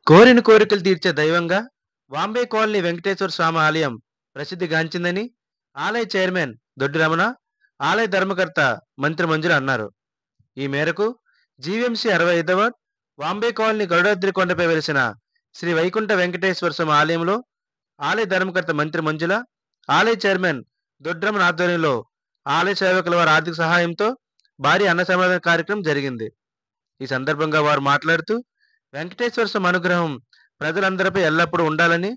కోరిన కోరికలు తీర్చే దైవంగా వాంబే కాలనీ వెంకటేశ్వర స్వామి ఆలయం ప్రసిద్ధిగాంచిందని ఆలయ చైర్మన్ దొడ్డి రమణ, ఆలయ ధర్మకర్త మంత్రి మంజుల అన్నారు. ఈ మేరకు జీవీఎంసీ 65వ వాంబే కాలనీ గరుడాద్రి కొండపై వెలిసిన శ్రీ వైకుంఠ వెంకటేశ్వర స్వామి ఆలయంలో ఆలయ ధర్మకర్త మంత్రి మంజుల, ఆలయ చైర్మన్ దొడ్రమణ ఆధ్వర్యంలో ఆలయ సేవకుల వారి ఆర్థిక సహాయంతో భారీ అన్న సమాధాన కార్యక్రమం జరిగింది. ఈ సందర్భంగా వారు మాట్లాడుతూ వెంకటేశ్వర స్వామి అనుగ్రహం ప్రజలందరిపై ఎల్లప్పుడూ ఉండాలని,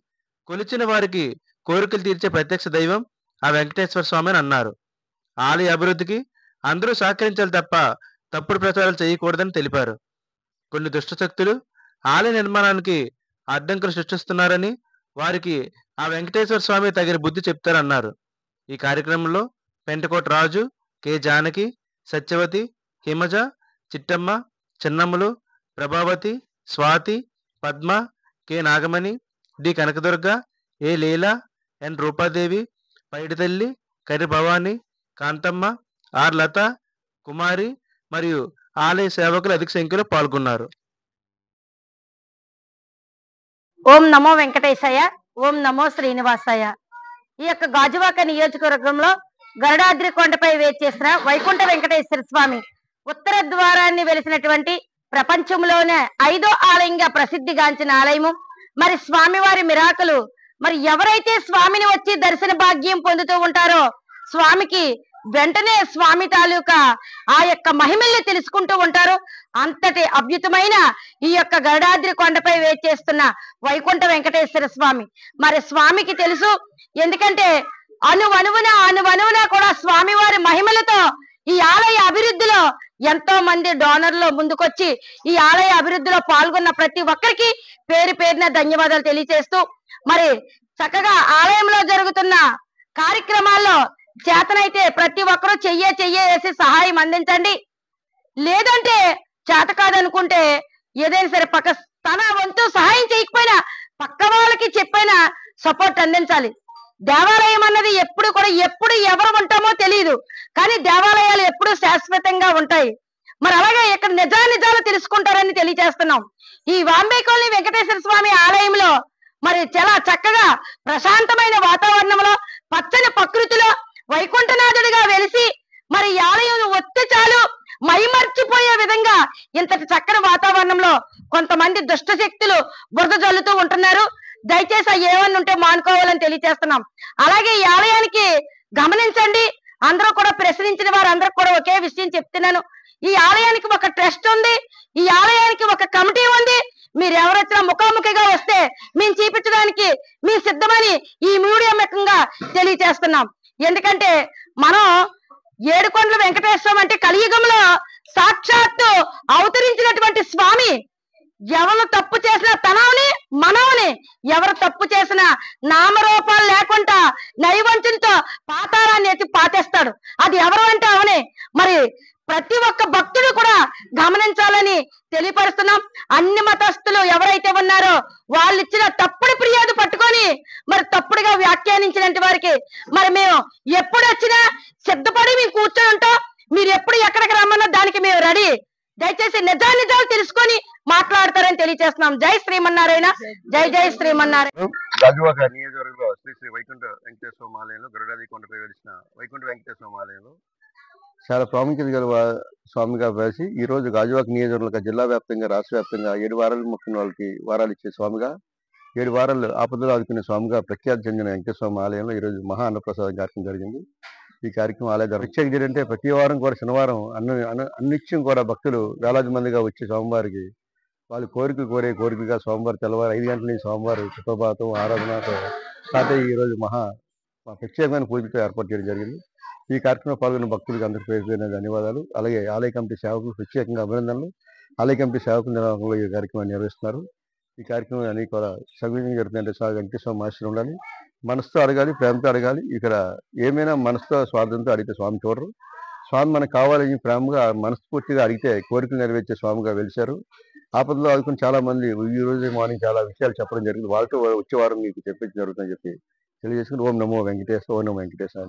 కొలిచిన వారికి కోరికలు తీర్చే ప్రత్యక్ష దైవం ఆ వెంకటేశ్వర స్వామి అని అన్నారు. ఆలయ అభివృద్ధికి అందరూ సహకరించాలి తప్ప తప్పుడు ప్రచారాలు చేయకూడదని తెలిపారు. కొన్ని దుష్ట శక్తులు ఆలయ నిర్మాణానికి అడ్డంకులు సృష్టిస్తున్నారని, వారికి ఆ వెంకటేశ్వర స్వామి తగిన బుద్ధి చెప్తారన్నారు. ఈ కార్యక్రమంలో పెంటకోట రాజు, కె జానకి, సత్యవతి, హిమజ, చిట్టమ్మ, చిన్నమ్మలు, Prabhavathi, Swathi, Padma, K Nagamani, D Kanakadurga, A Leela, N Roopadevi, Paiditalli, Karri Bhavani, Kanthamma, R Latha, Kumari మరియు ఆలయ సేవకులు అధిక సంఖ్యలో పాల్గొన్నారు. ఓం నమో వెంకటేశయ్య, ఓం నమో శ్రీనివాసయ్య. ఈ యొక్క గాజువాక నియోజకవర్గంలో గరుడాద్రి కొండపై వేచేసిన వైకుంఠ వెంకటేశ్వర స్వామి ఉత్తర ద్వారాన్ని వెలిసినటువంటి ప్రపంచంలోనే 5వ ఆలయంగా ప్రసిద్ధిగాంచిన ఆలయము. మరి స్వామివారి మిరాకులు, మరి ఎవరైతే స్వామిని వచ్చి దర్శన భాగ్యం పొందుతూ ఉంటారో స్వామికి వెంటనే స్వామి తాలూకా ఆ యొక్క మహిమల్ని తెలుసుకుంటూ ఉంటారు. అంతటి అద్భుతమైన ఈ యొక్క గరుడాద్రి కొండపై వేచేస్తున్న వైకుంఠ వెంకటేశ్వర స్వామి, మరి స్వామికి తెలుసు. ఎందుకంటే అణువణువున కూడా స్వామివారి మహిమలతో ఈ ఆలయ అభివృద్ధిలో ఎంతో మంది డోనర్లు ముందుకొచ్చి ఈ ఆలయ అభివృద్ధిలో పాల్గొన్న ప్రతి ఒక్కరికి పేరు పేరున ధన్యవాదాలు తెలియజేస్తూ, మరి చక్కగా ఆలయంలో జరుగుతున్న కార్యక్రమాల్లో చేతనైతే ప్రతి ఒక్కరూ చెయ్య వేసి సహాయం అందించండి. లేదంటే చేత కాదనుకుంటే ఏదైనా సరే తన వంతు సహాయం చేయకపోయినా పక్క వాళ్ళకి చెప్పైనా సపోర్ట్ అందించాలి. దేవాలయం అన్నది ఎప్పుడు ఎవరు ఉంటామో తెలియదు, కానీ దేవాలయాలు ఎప్పుడు శాశ్వతంగా ఉంటాయి. మరి అలాగే ఇక్కడ నిజాలు తెలుసుకుంటారని తెలియజేస్తున్నాం. ఈ వాంబే కాలనీ వెంకటేశ్వర స్వామి ఆలయంలో మరి చాలా చక్కగా ప్రశాంతమైన వాతావరణంలో పచ్చని ప్రకృతిలో వైకుంఠనాథుడిగా వెలిసి మరి ఈ ఆలయం వస్తే చాలు మైమర్చిపోయే విధంగా ఇంతటి చక్కని వాతావరణంలో కొంతమంది దుష్ట శక్తులు బురద జల్లుతూ ఉంటున్నారు. దయచేసి ఆ ఏమన్నా ఉంటే మానుకోవాలని తెలియజేస్తున్నాం. అలాగే ఈ ఆలయానికి గమనించండి, అందరూ కూడా ప్రశ్నించిన వారు అందరూ కూడా ఒకే విషయం చెప్తున్నాను. ఈ ఆలయానికి ఒక ట్రస్ట్ ఉంది, ఈ ఆలయానికి ఒక కమిటీ ఉంది. మీరు ఎవరొచ్చినా ముఖాముఖిగా వస్తే మేము చూపించడానికి మీ సిద్ధమని ఈ మీడియా ముఖంగా తెలియజేస్తున్నాం. ఎందుకంటే మనం ఏడుకొండల వెంకటేశ్వరం అంటే కలియుగంలో సాక్షాత్తు అవతరించినటువంటి స్వామి. ఎవరు తప్పు చేసిన తనవని మనవని, ఎవరు తప్పు చేసిన నామరూపాలు లేకుండా నైవంచంతో పాతాళాన్ని ఎత్తి పాతేస్తాడు. అది ఎవరు అంటే అవనే. మరి ప్రతి ఒక్క భక్తుడు కూడా గమనించాలని తెలియపరుస్తున్నాం. అన్ని మతస్థులు ఎవరైతే ఉన్నారో వాళ్ళు ఇచ్చిన తప్పుడు ఫిర్యాదు పట్టుకొని మరి తప్పుడుగా వ్యాఖ్యానించినటువంటి వారికి మరి మేము ఎప్పుడు వచ్చినా సిద్ధపడి మేము కూర్చొని ఉంటాం. మీరు ఎప్పుడు ఎక్కడికి రమ్మన్నా దానికి మేము రెడీ. దయచేసి నిజాలు తెలుసుకొని మాట్లాడతారని తెలియజేస్తున్నాం. జై శ్రీమన్నారాయణ, జై శ్రీమన్నారాయణ. గాజువాక నియోజకవర్గంలో శ్రీ వైకుంఠ వెంకటేశ్వర ఆలయంలో గరుడాద్రి కొండపై వెలిసిన వైకుంఠ వెంకటేశ్వర ఆలయంలో చాలా ప్రాముఖ్యత గల స్వామిగా వేసి ఈ రోజు గాజువాక నియోజకవర్గంలో జిల్లా వ్యాప్తంగా రాష్ట్ర వ్యాప్తంగా 7 వారాలు మొక్కిన వాళ్ళకి వారాలు ఇచ్చే స్వామిగా, 7 వారాలు ఆపదలు ఆదుకునే స్వామిగా ప్రఖ్యాతి చెందిన వెంకటేశ్వర ఆలయంలో ఈ రోజు మహా అన్నప్రసాదం కార్యక్రమం జరిగింది. ఈ కార్యక్రమం ఆలయ ప్రత్యేకత ఏంటంటే ప్రతి వారం కూడా శనివారం అన్నిత్యం కూడా భక్తులు వేలాది మందిగా వచ్చి స్వామివారికి వాళ్ళు కోరికగా స్వామివారి తెల్లవారు 5 గంటల నుంచి స్వామివారి సుప్రభాతం ఆరాధనతో స్టార్ట్ అయ్యి ఈ రోజు ప్రత్యేకమైన పూజలతో ఏర్పాటు చేయడం జరిగింది. ఈ కార్యక్రమంలో పాల్గొన్న భక్తులకు అందరికీ పేరు ధన్యవాదాలు. అలాగే ఆలయ కమిటీ సేవకులు ప్రత్యేకంగా అభినందనలు. ఆలయ కమిటీ సేవకుల నిర్వహణలో ఈ కార్యక్రమాన్ని నిర్వహిస్తున్నారు. ఈ కార్యక్రమం అన్ని కూడా సవ్యంగా జరుగుతుందంటే వెంకటేశ్వర ఆశీస్సులు ఉండాలి. మనసుతో అడగాలి, ప్రేమతో అడగాలి. ఇక్కడ ఏమైనా మనసుతో స్వార్థంతో అడిగితే స్వామి చూడరు. స్వామి మనకు కావాలని ప్రేమగా మనస్ఫూర్తిగా అడిగితే కోరికలు నెరవేర్చే స్వామిగా వెలిశారు. ఆపదలో ఆదుకుని చాలా మంది ఈ రోజు మార్నింగ్ చాలా విషయాలు చెప్పడం జరిగింది. వాళ్ళతో వచ్చే వారం మీకు చెప్పించడం జరుగుతుందని చెప్పి తెలియజేసుకుని ఓం నమో వెంకటేశ్వర, ఓం నమో వెంకటేశ్వర.